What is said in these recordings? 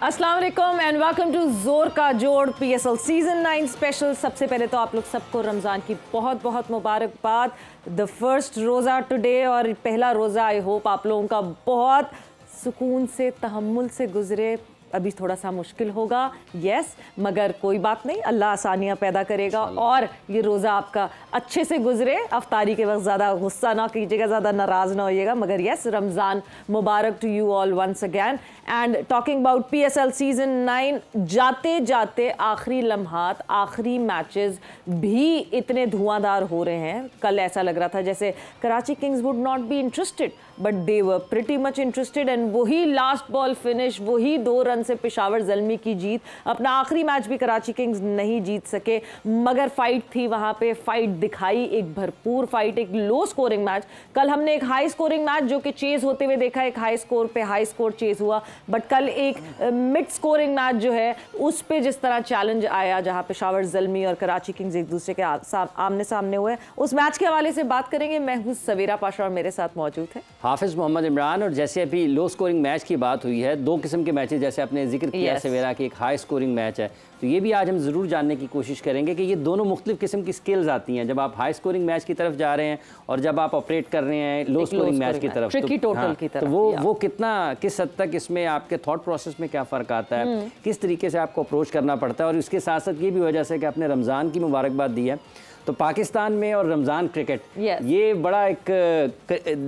अस्सलाम वालेकुम and welcome to जोर का जोड़ PSL सीजन 9 स्पेशल। सबसे पहले तो आप लोग सबको रमज़ान की बहुत बहुत मुबारकबाद। द फर्स्ट रोज़ा टुडे और पहला रोज़ा आई होप आप लोगों का बहुत सुकून से तहम्मुल से गुजरे। अभी थोड़ा सा मुश्किल होगा यस, मगर कोई बात नहीं, अल्लाह आसानियाँ पैदा करेगा और ये रोज़ा आपका अच्छे से गुजरे। अफ्तारी के वक्त ज़्यादा गुस्सा ना कीजिएगा, ज़्यादा नाराज़ ना होइएगा, मगर यस रमज़ान मुबारक to you all once again. And talking about PSL season 9, जाते जाते आखिरी लम्हात, आखिरी मैचेस भी इतने धुआंधार हो रहे हैं। कल ऐसा लग रहा था जैसे Karachi Kings would not be interested but they were pretty much interested and वही लास्ट बॉल फिनिश, वही 2 रन से पेशावर ज़ल्मी की जीत। अपना आखिरी मैच भी कराची किंग्स नहीं जीत सके, मगर फाइट थी वहाँ पे, फाइट दिखाई, एक भरपूर फाइट, एक लो स्कोरिंग मैच। कल हमने एक हाई स्कोरिंग मैच जो कि चेज़ होते हुए देखा, एक हाई स्कोर पे हाई स्कोर चेज़ हुआ, बट कल एक मिड स्कोरिंग मैच जो है उस पे जिस तरह चैलेंज आया, जहाँ पेशावर ज़ल्मी और कराची किंग्स एक दूसरे के आमने सामने हुए, उस मैच के हवाले से बात करेंगे। मैं हूँ सवेरा पाशा और मेरे साथ मौजूद है हाफिज़ मोहम्मद इमरान। और जैसे अभी लो स्कोरिंग मैच की बात हुई है, 2 किस्म के मैचेस जैसे आपने जिक्र किया सवेरा की, एक हाई स्कोरिंग मैच है, तो ये भी आज हम ज़रूर जानने की कोशिश करेंगे कि ये दोनों मुख्तलिफ किस्म की स्किल्स आती हैं जब आप हाई स्कोरिंग मैच की तरफ जा रहे हैं और जब आप ऑपरेट कर रहे हैं लो स्कोरिंग मैच की तरफ, तो वो कितना, किस हद तक इसमें आपके थॉट प्रोसेस में क्या फ़र्क आता है, किस तरीके से आपको अप्रोच करना पड़ता है। और इसके साथ साथ ये भी वजह से कि आपने रमज़ान की मुबारकबाद दी है, तो पाकिस्तान में और रमज़ान क्रिकेट ये बड़ा एक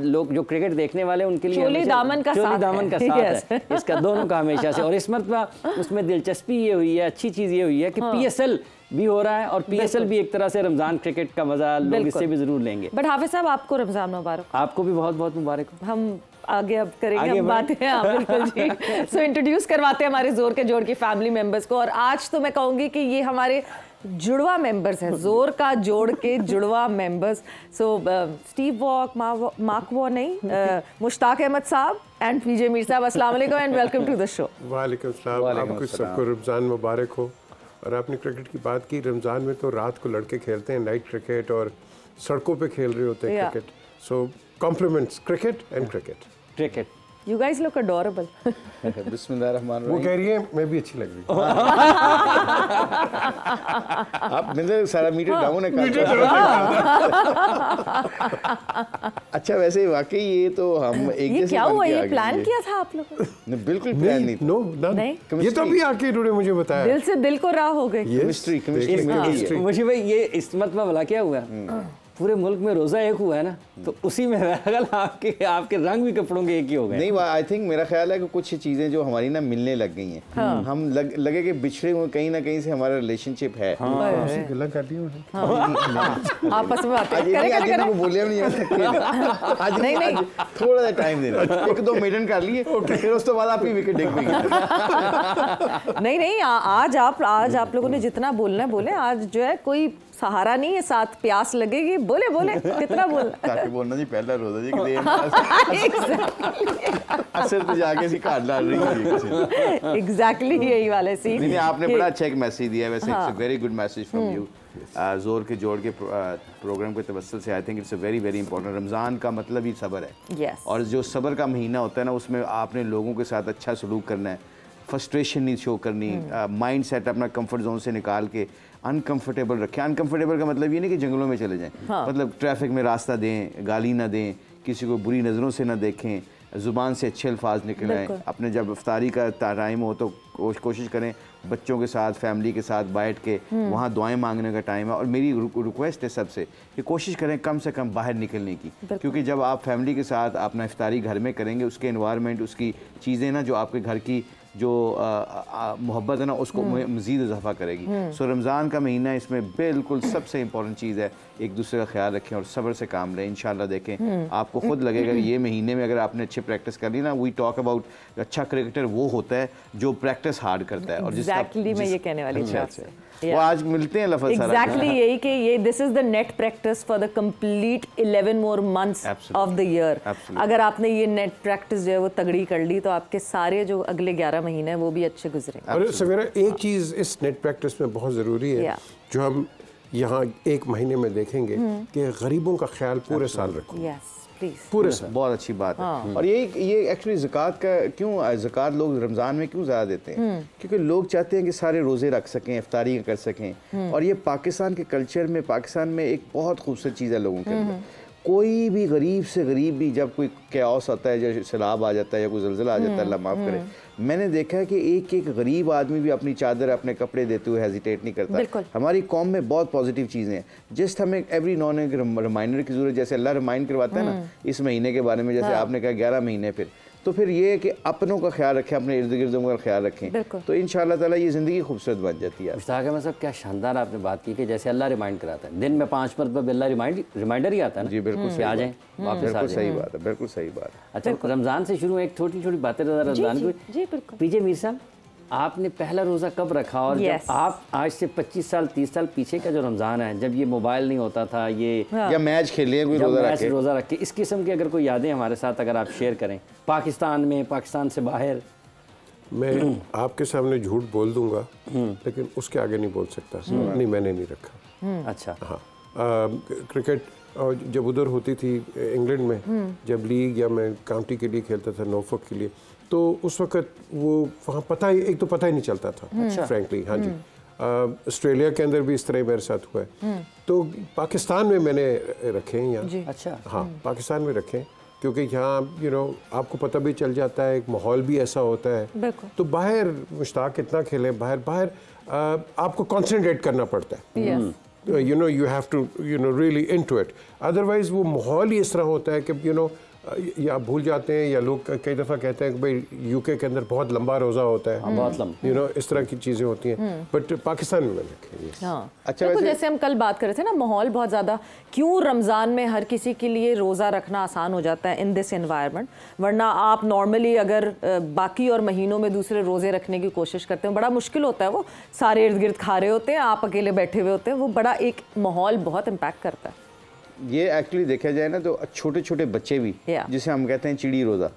लोग जो क्रिकेट देखने वाले उनके लिए चोली दामन का साथ है इसका, दोनों का हमेशा से। और इस मरतबा उसमें दिलचस्पी ये हुई है, अच्छी चीज़ ये हुई है कि PSL भी हो रहा है और PSL भी एक तरह से रमज़ान क्रिकेट का मज़ा लोग इससे भी ज़रूर लेंगे। बट हाफिज़ साहब आपको रमज़ान मुबारक। आपको भी बहुत बहुत मुबारक। हम आगे अब करेंगे हम बातें, हाँ बिल्कुल जी। सो इंट्रोड्यूस करवाते हैं हमारे जोर के जोड़ की फैमिली मेंबर्स को। और आज तो मैं कहूँगी कि ये हमारे जुड़वा मेंबर्स हैं, जोर का जोड़ के जुड़वा मेंबर्स। सो स्टीव वॉक, मार्क वॉ नहीं, मुश्ताक अहमद साहब एंड PJ मीर साहब, अस्सलाम वालेकुम and welcome to the show. वालेकुम सलाम, आपको सबको रमज़ान मुबारक हो। और आपने क्रिकेट की बात की, रमज़ान में तो रात को लड़के खेलते हैं नाइट क्रिकेट और सड़कों पे खेल रहे होते हैं cricket. So compliments cricket and cricket. You guys look adorable. वो कह रही है मैं भी अच्छी लग रही हूँ। आप मेरे सारा मीटर डाउन है। अच्छा वैसे वाकई ये तो हम एक ये क्या हुआ, ये प्लान किया था आप लोगों ने? बिल्कुल प्लान नहीं, नहीं, ये तो अभी आके इन्होंने मुझे बताया, दिल से दिल को राह हो गई। केमिस्ट्री मुझे भाई ये इस मतलब भला क्या हुआ, पूरे मुल्क में रोज़ा एक हुआ है ना, तो उसी में आपके रंग भी कपड़ों के एक ही हो गए। नहीं, आई थिंक मेरा ख्याल है कि कुछ चीज़ें जो हमारी ना मिलने लग गई हैं, हम लगे कि बिछड़े हुए कहीं ना कहीं से हमारा रिलेशनशिप है। गला कर दी आपस में बातें बोलिए नहीं, थोड़ा सा टाइम देना, 1-2 मेडन कर लिए, फिर उस तो बाद आपकी विकेट देख नहीं, आज आप लोगों ने जितना बोलना है बोले। आज जो है कोई सहारा नहीं है, साथ प्यास लगेगी, बोले कितना बोलना जी, पहला रोजा जी अक्सर तो जाके सी काट डाल रही है। एग्जैक्टली यही वाला सीन। नहीं, आपने बड़ा अच्छा एक मैसेज दिया है, वैसे it's a very good message from you. जोर के जोड़ के प्रोग्राम के तवस्सुल से I think it's a very very important. Ramzan का मतलब ही सब्र है, और जो सब्र का महीना होता है ना, उसमें आपने लोगों के साथ अच्छा सलूक करना है, फ्रस्ट्रेशन नहीं शो करनी, माइंड सेट अपना कंफर्ट जोन से निकाल के अनकंफर्टेबल रखें। अनकंफर्टेबल का मतलब ये नहीं कि जंगलों में चले जाएं, मतलब ट्रैफिक में रास्ता दें, गाली ना दें, किसी को बुरी नज़रों से ना देखें, ज़ुबान से अच्छे अल्फाज निकलें। अपने जब इफ्तारी का टाइम हो तो कोशिश करें बच्चों के साथ, फैमिली के साथ बैठ के वहाँ दुआएं मांगने का टाइम है। और मेरी रिक्वेस्ट है सबसे कि कोशिश करें कम से कम बाहर निकलने की, क्योंकि जब आप फैमिली के साथ अपना इफ्तारी घर में करेंगे, उसके एनवायरनमेंट, उसकी चीज़ें ना जो आपके घर की जो मोहब्बत है ना, उसको मज़ीद इजाफा करेगी। सो रमज़ान का महीना, इसमें बिल्कुल सबसे इंपॉर्टेंट चीज़ है एक दूसरे का ख्याल रखें और सब्र से काम लें। इंशाल्लाह देखें आपको खुद लगेगा कि ये महीने में अगर आपने अच्छी प्रैक्टिस कर ली ना, वी टॉक अबाउट अच्छा क्रिकेटर वो होता है जो प्रैक्टिस हार्ड करता है। और एग्जैक्टली मैं ये कहने वाली थी, वो आज मिलते हैं लफ्ज़ एग्जैक्टली यही कि ये this is the net practice for the complete 11 more months of the year. अगर आपने ये नेट प्रैक्टिस जो है वो तगड़ी कर ली तो आपके सारे जो अगले 11 महीने हैं वो भी अच्छे गुजरेंगे। और सवेरा एक चीज़ इस नेट प्रैक्टिस में बहुत ज़रूरी है, जो हम यहाँ 1 महीने में देखेंगे कि गरीबों का ख्याल पूरे साल रखो। पूरे साल। बहुत अच्छी बात है। और ये एक्चुअली ज़कात का क्यों, ज़कात लोग रमज़ान में क्यों ज़्यादा देते हैं? क्योंकि लोग चाहते हैं कि सारे रोज़े रख सकें, इफ्तारी कर सकें। और ये पाकिस्तान के कल्चर में, पाकिस्तान में एक बहुत खूबसूरत चीज़ है लोगों के अंदर। कोई भी गरीब से गरीब भी, जब कोई कैओस आता है, जैसे सैलाब आ जाता है या कोई ज़लज़ला आ जाता है, अल्लाह माफ़ करे, मैंने देखा है कि एक गरीब आदमी भी अपनी चादर, अपने कपड़े देते हुए हेजिटेट नहीं करता। हमारी कौम में बहुत पॉजिटिव चीज़ें हैं। जस्ट हमें एवरी नॉन रिमाइंडर की ज़रूरत, जैसे अल्लाह रिमाइंड करवाता है ना इस महीने के बारे में, जैसे आपने कहा 11 महीने, फिर ये है कि अपनों का ख्याल रखें, अपने इर्द गिर्दों का ख्याल रखें, तो इंशाअल्लाह ताला ये ज़िंदगी खूबसूरत बन जाती है। मुश्ताक अहमद साहब, क्या शानदार आपने बात की कि जैसे अल्लाह रिमाइंड कराता है, दिन में 5 मरतबा अल्लाह रिमाइंडर ही आता है ना। जी बिल्कुल सही, आ जाएं वापस, बिल्कुल सही बात है, बिल्कुल सही बात है। अच्छा, रमज़ान से शुरू एक छोटी छोटी बातें रमज़ान की। पीजे मीर साहब, आपने पहला रोज़ा कब रखा? और जब आप आज से 25 साल 30 साल पीछे का जो रमज़ान है, जब ये मोबाइल नहीं होता था, ये या मैच खेले, कोई रोज़ा रख के, इस किस्म की अगर कोई यादें हमारे साथ अगर आप शेयर करें, पाकिस्तान में, पाकिस्तान से बाहर। मैं आपके सामने झूठ बोल दूंगा, लेकिन उसके आगे नहीं बोल सकता। नहीं, मैंने नहीं रखा। अच्छा। हाँ, क्रिकेट जब उधर होती थी इंग्लैंड में, जब लीग या मैं काउंटी के लिए खेलता था, नॉर्फॉक के लिए, तो उस वक्त वो वहाँ पता ही नहीं चलता था फ्रैंकली। हाँ जी, ऑस्ट्रेलिया के अंदर भी इस तरह मेरे साथ हुआ है। तो पाकिस्तान में मैंने रखे हैं यहाँ। अच्छा। हाँ, पाकिस्तान में रखे, क्योंकि यहाँ आपको पता भी चल जाता है, एक माहौल भी ऐसा होता है। तो बाहर मुश्ताक कितना खेले, बाहर आपको कॉन्सेंट्रेट करना पड़ता है। you have to really into it, otherwise वो माहौल ही इस तरह होता है कि या आप भूल जाते हैं, या लोग कई दफ़ा कहते हैं कि भाई यूके के अंदर बहुत लंबा रोज़ा होता है, बहुत लंबा, इस तरह की चीज़ें होती हैं। बट पाकिस्तान में मैंने अच्छा, देखो जैसे हम कल बात कर रहे थे ना, माहौल बहुत ज़्यादा, क्यों रमज़ान में हर किसी के लिए रोज़ा रखना आसान हो जाता है इन दिस एनवायरनमेंट, वरना आप नॉर्मली अगर बाकी और महीनों में दूसरे रोज़े रखने की कोशिश करते हैं, बड़ा मुश्किल होता है। वो सारे इर्द गिर्द खा रहे होते हैं, आप अकेले बैठे हुए होते हैं, वो बड़ा एक माहौल बहुत इम्पैक्ट करता है। ये एक्चुअली देखा जाए ना, तो छोटे छोटे बच्चे भी, जिसे हम कहते हैं चिड़ी रोज़ा,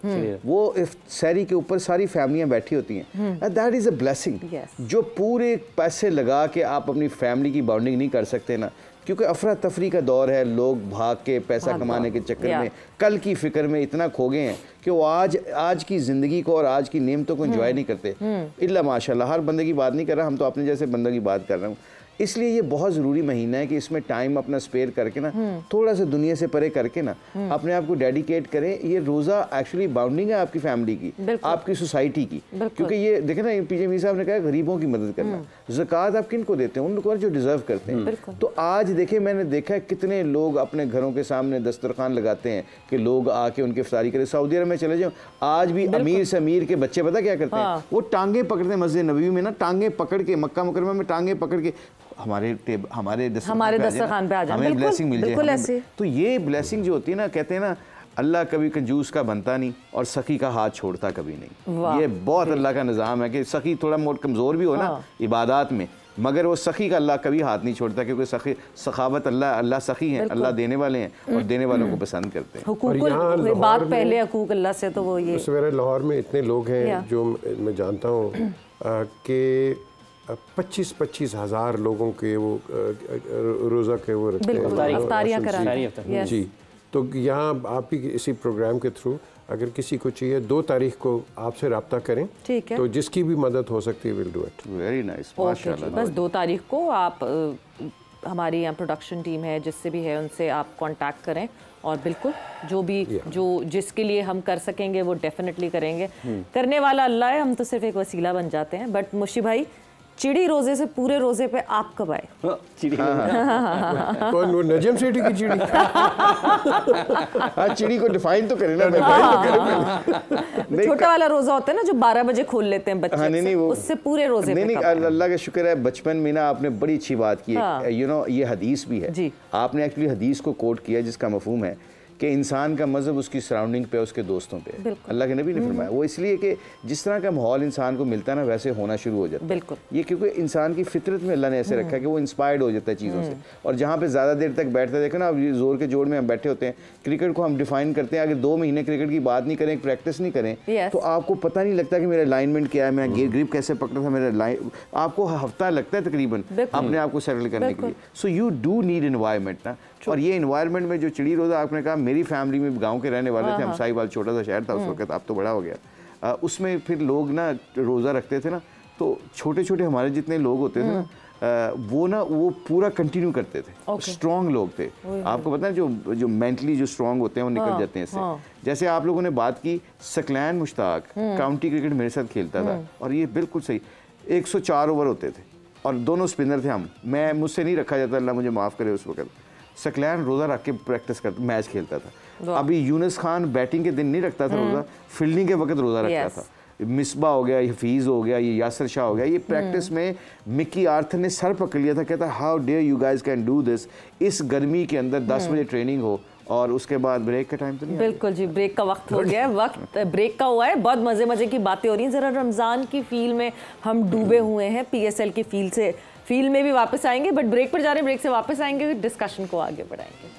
वो सहरी के ऊपर सारी फैमिलियां बैठी होती हैं। That is a blessing. जो पूरे पैसे लगा के आप अपनी फैमिली की बॉन्डिंग नहीं कर सकते ना, क्योंकि अफरा तफरी का दौर है, लोग भाग के पैसा कमाने के चक्कर में, कल की फिक्र में इतना खो गए हैं कि वो आज की ज़िंदगी को और आज की नेमतों को एंजॉय नहीं करते। इल्ला माशाल्लाह, हर बंदे की बात नहीं कर रहा, हम तो अपने जैसे बंदों की बात कर रहा हूँ। इसलिए ये बहुत ज़रूरी महीना है कि इसमें टाइम अपना स्पेयर करके ना, थोड़ा सा दुनिया से परे करके ना, अपने आप को डेडिकेट करें। ये रोज़ा एक्चुअली बाउंडिंग है आपकी फैमिली की, आपकी सोसाइटी की। क्योंकि ये देखें ना, पीजे मीर साहब ने कहा गरीबों की मदद करना। ज़कात आप किन को देते हैं? उन लोगों को जो डिज़र्व करते हैं। तो आज देखें, मैंने देखा है कितने लोग अपने घरों के सामने दस्तरखान लगाते हैं कि लोग आके उनकी इफ्तारी करें। सऊदी अरब में चले जाओ, आज भी अमीर से अमीर के बच्चे पता क्या करते हैं? वो टांगे पकड़ते हैं मस्जिद नबवी में ना, टांगे पकड़ के, मक्का मुकरमा में टांगे पकड़ के हमारे दस्तरखान पे आ जाए, हमें ब्लेसिंग मिल जाए। तो ये ब्लेसिंग जो होती है ना, कहते हैं ना, अल्लाह कभी कंजूस का बनता नहीं और सखी का हाथ छोड़ता कभी नहीं। ये बहुत अल्लाह का निज़ाम है कि सखी थोड़ा मोट कमज़ोर भी हो ना इबादत में, मगर वो सखी का अल्लाह कभी हाथ नहीं छोड़ता, क्योंकि सखी सखावत अल्लाह सखी हैं, अल्लाह देने वाले हैं और देने वालों को पसंद करते हैं। बात पहले हकूक अल्लाह से, तो वो ये लाहौर में इतने लोग हैं जो मैं जानता हूँ कि 25-25 हज़ार लोगों के वो रोज़ा के वो रखते हैं जी। तो यहाँ आप ही इसी प्रोग्राम के थ्रू अगर किसी को चाहिए, 2 तारीख को आपसे रब्ता करें, ठीक है, तो जिसकी भी मदद हो सकती है, will do it. Very nice, माशाल्लाह। बस 2 तारीख को आप हमारी यहाँ प्रोडक्शन टीम है, जिससे भी है, उनसे आप कांटेक्ट करें, और बिल्कुल जो जिसके लिए हम कर सकेंगे वो डेफिनेटली करेंगे। करने वाला अल्लाह है, हम तो सिर्फ एक वसीला बन जाते हैं। बट मुशी भाई, चिड़ी रोजे से पूरे रोजे पे आप कब आए? चिड़ी कौन? वो नजम सेठी की चिड़ी? चिड़ी को डिफाइन तो करें ना। छोटा वाला रोजा होता है ना, जो 12 बजे खोल लेते हैं बच्चे। नहीं, उससे पूरे रोजे नहीं, अल्लाह का शुक्र है, बचपन में ना आपने बड़ी अच्छी बात की है। ये हदीस भी है, आपने एक्चुअली हदीस को कोट किया, जिसका मफहूम है कि इंसान का मज़हब उसकी सराउंडिंग पे, उसके दोस्तों पे। अल्लाह के नबी ने फरमाया, वो इसलिए कि जिस तरह का माहौल इंसान को मिलता है ना, वैसे होना शुरू हो जाता है। ये क्योंकि इंसान की फितरत में अल्लाह ने ऐसे रखा है कि वो इंस्पायर्ड हो जाता है चीज़ों से। और जहाँ पे ज़्यादा देर तक बैठते, देखो ना, अब जोर के जोड़ में हम बैठे होते हैं, क्रिकेट को हम डिफाइन करते हैं, अगर 2 महीने क्रिकेट की बात नहीं करें, प्रैक्टिस नहीं करें, तो आपको पता नहीं लगता कि मेरा अलाइनमेंट क्या है, मैं ग्रिप कैसे पकड़ा था, मेरा लाइन, आपको हफ्ता लगता है तकरीबन अपने आप को सेटल करने के लिए। So you do need environment ना, और ये इन्वायरमेंट में जो चिड़ी रोज़ा आपने कहा, मेरी फैमिली में गाँव के रहने वाले थे, हम साहिवाल छोटा सा शहर था उस वक्त, अब तो बड़ा हो गया। उसमें फिर लोग ना रोज़ा रखते थे ना, तो छोटे छोटे हमारे जितने लोग होते थे ना, वो पूरा कंटिन्यू करते थे। स्ट्रॉन्ग लोग थे, आपको पता है जो मेंटली जो स्ट्रॉन्ग होते हैं वो निकल जाते हैं इससे। जैसे आप लोगों ने बात की, सकलैन मुश्ताक काउंटी क्रिकेट मेरे साथ खेलता था, और ये बिल्कुल सही, 104 ओवर होते थे और दोनों स्पिनर थे हम, मुझसे नहीं रखा जाता, अल्लाह मुझे माफ़ करे उस वक्त। सकलैन रोज़ा रख के प्रैक्टिस करता, मैच खेलता था। अभी यूनुस खान बैटिंग के दिन नहीं रखता था रोज़ा, फील्डिंग के वक्त रोज़ा रखता था। मिसबा हो गया, हफीज़ हो गया, ये यासर शाह हो गया, ये प्रैक्टिस में मिकी आर्थर ने सर पकड़ लिया था, कहता how dare you guys can do this, इस गर्मी के अंदर 10 बजे ट्रेनिंग हो और उसके बाद ब्रेक का टाइम तो नहीं। बिल्कुल जी, ब्रेक का वक्त हो गया है, वक्त ब्रेक का हुआ है। बहुत मज़े की बातें हो रही हैं, ज़रा रमज़ान की फील में हम डूबे हुए हैं, PSL की फील में भी वापस आएंगे, बट ब्रेक पर जा रहे हैं, ब्रेक से वापस आएंगे, डिस्कशन को आगे बढ़ाएंगे।